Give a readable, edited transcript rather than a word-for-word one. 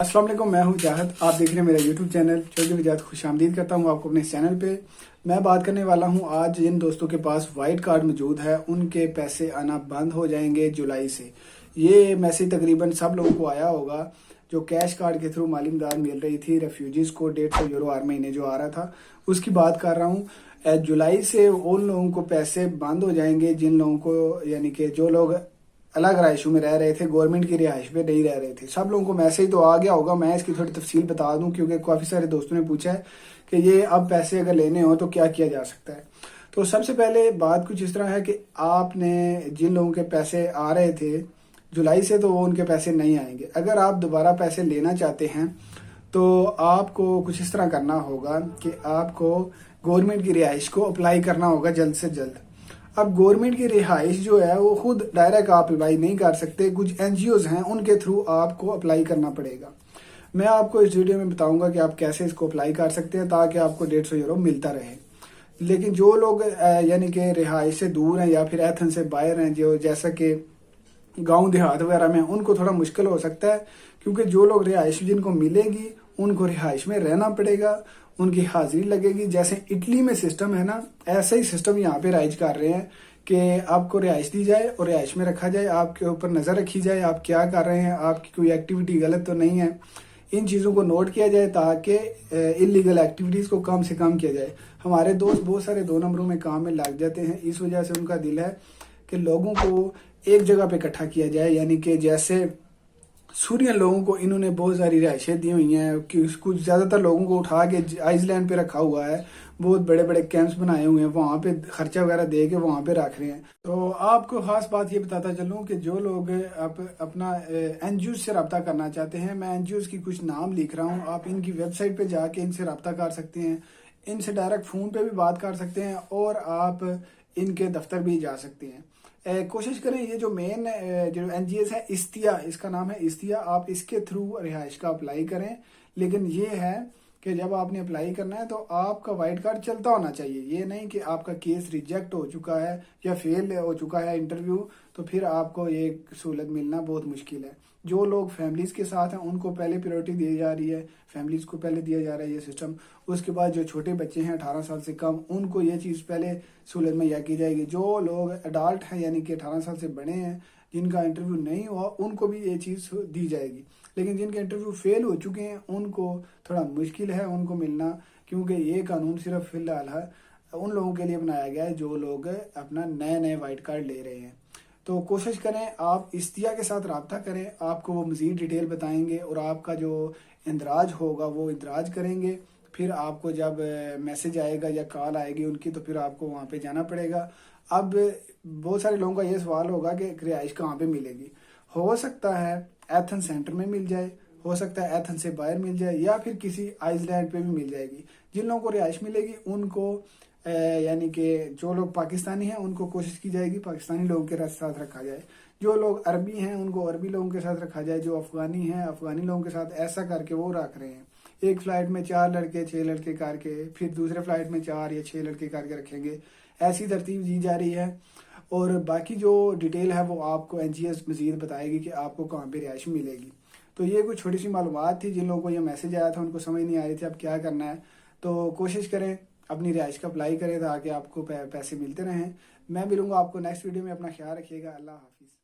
अस्सलाम वालेकुम, मैं हूं जाहद। आप देख रहे हैं मेरा यूट्यूब चैनल चौधरी वजाहत। खुश आमदीद करता हूं आपको अपने इस चैनल पे। मैं बात करने वाला हूं आज जिन दोस्तों के पास वाइट कार्ड मौजूद है उनके पैसे आना बंद हो जाएंगे जुलाई से। ये मैसेज तकरीबन सब लोगों को आया होगा जो कैश कार्ड के थ्रू माली इमदाद मिल रही थी रेफ्यूजीज को। 150 यूरो हर महीने जो आ रहा था उसकी बात कर रहा हूँ। जुलाई से उन लोगों को पैसे बंद हो जाएंगे जिन लोगों को, यानी कि जो लोग अलग रहायशों में रह रहे थे, गवर्नमेंट की रिहाइश पे नहीं रह रहे थे। सब लोगों को मैसेज तो आ गया होगा। मैं इसकी थोड़ी तफसील बता दूं क्योंकि काफ़ी सारे दोस्तों ने पूछा है कि ये अब पैसे अगर लेने हो तो क्या किया जा सकता है। तो सबसे पहले बात कुछ इस तरह है कि आपने जिन लोगों के पैसे आ रहे थे जुलाई से, तो वो उनके पैसे नहीं आएंगे। अगर आप दोबारा पैसे लेना चाहते हैं तो आपको कुछ इस तरह करना होगा कि आपको गवर्नमेंट की रिहाइश को अप्लाई करना होगा जल्द से जल्द। अब गवर्नमेंट की रिहाइश जो है वो खुद डायरेक्ट आप अप्लाई नहीं कर सकते, कुछ एनजीओज हैं उनके थ्रू आपको अप्लाई करना पड़ेगा। मैं आपको इस वीडियो में बताऊंगा कि आप कैसे इसको अप्लाई कर सकते हैं ताकि आपको 150 यूरो मिलता रहे। लेकिन जो लोग यानी कि रिहाइश से दूर हैं या फिर एथन से बाहर हैं, जो जैसा कि गांव देहात वगैरह में, उनको थोड़ा मुश्किल हो सकता है क्योंकि जो लोग रिहाइश जिनको मिलेगी उनको रिहाइश में रहना पड़ेगा, उनकी हाजिरी लगेगी। जैसे इटली में सिस्टम है ना, ऐसा ही सिस्टम यहाँ पे राइज कर रहे हैं कि आपको रिहाइश दी जाए और रिहाइश में रखा जाए, आपके ऊपर नजर रखी जाए आप क्या कर रहे हैं, आपकी कोई एक्टिविटी गलत तो नहीं है। इन चीज़ों को नोट किया जाए ताकि इलीगल एक्टिविटीज़ को कम से कम किया जाए। हमारे दोस्त बहुत सारे 2 नंबरों में काम में लग जाते हैं, इस वजह से उनका दिल है कि लोगों को एक जगह पे इकट्ठा किया जाए। यानी कि जैसे सूरियन लोगों को इन्होंने बहुत सारी रिहाइशें दी हुई हैं कि कुछ ज़्यादातर लोगों को उठा के आइसलैंड पे रखा हुआ है, बहुत बड़े बड़े कैंप्स बनाए हुए हैं, वहाँ पे खर्चा वगैरह दे के वहाँ पे रख रहे हैं। तो आपको खास बात ये बताता चलूँ कि जो लोग अपना एनजीओ से रब्ता करना चाहते हैं, मैं एनजीओ की कुछ नाम लिख रहा हूँ, आप इनकी वेबसाइट पे जाके इनसे रब्ता कर सकते हैं, इनसे डायरेक्ट फ़ोन पे भी बात कर सकते हैं और आप इनके दफ्तर भी जा सकते हैं। कोशिश करें ये जो मेन जो एनजीएस है इस्तिया, इसका नाम है इस्तिया, आप इसके थ्रू रिहाइश का अप्लाई करें। लेकिन ये है कि जब आपने अप्लाई करना है तो आपका वाइट कार्ड चलता होना चाहिए। ये नहीं कि आपका केस रिजेक्ट हो चुका है या फेल हो चुका है इंटरव्यू तो फिर आपको ये सहूलत मिलना बहुत मुश्किल है। जो लोग फैमिलीज के साथ हैं उनको पहले प्रायोरिटी दी जा रही है, फैमिलीज को पहले दिया जा रहा है ये सिस्टम। उसके बाद जो छोटे बच्चे हैं 18 साल से कम, उनको ये चीज़ पहले सहूलत मुहैया की जाएगी। जो लोग अडल्ट हैं यानी कि 18 साल से बड़े हैं, जिनका इंटरव्यू नहीं हुआ, उनको भी ये चीज़ दी जाएगी। लेकिन जिनके इंटरव्यू फेल हो चुके हैं उनको थोड़ा मुश्किल है उनको मिलना, क्योंकि ये कानून सिर्फ फिलहाल है उन लोगों के लिए बनाया गया है जो लोग अपना नए नए वाइट कार्ड ले रहे हैं। तो कोशिश करें आप इस्तिया के साथ रब्ता करें, आपको वो मज़ीद डिटेल बताएंगे और आपका जो इंदराज होगा वो इंदराज करेंगे। फिर आपको जब मैसेज आएगा या कॉल आएगी उनकी तो फिर आपको वहाँ पे जाना पड़ेगा। अब बहुत सारे लोगों का ये सवाल होगा कि रिहाइश कहाँ पे मिलेगी। हो सकता है एथन सेंटर में मिल जाए, हो सकता है एथन से बाहर मिल जाए, या फिर किसी आइसलैंड पे भी मिल जाएगी। जिन लोगों को रिहाइश मिलेगी उनको यानी कि जो लोग पाकिस्तानी हैं उनको कोशिश की जाएगी पाकिस्तानी लोगों के साथ रखा जाए, जो लोग अरबी हैं उनको अरबी लोगों के साथ रखा जाए, जो अफगानी हैं अफगानी लोगों के साथ, ऐसा करके वो रख रहे हैं। एक फ्लाइट में 4 लड़के 6 लड़के करके, फिर दूसरे फ्लाइट में 4 या 6 लड़के करके रखेंगे, ऐसी तरतीब दी जा रही है। और बाकी जो डिटेल है वो आपको एनजीएस मजीद बताएगी कि आपको कहाँ पे रिहाइश मिलेगी। तो ये कुछ छोटी सी मालूमात थी। जिन लोगों को ये मैसेज आया था उनको समझ नहीं आ रही थी अब क्या करना है, तो कोशिश करें अपनी रिहाइश का अप्लाई करें ताकि आपको पैसे मिलते रहें। मैं मिलूंगा आपको नेक्स्ट वीडियो में। अपना ख्याल रखिएगा। अल्लाह हाफिज़।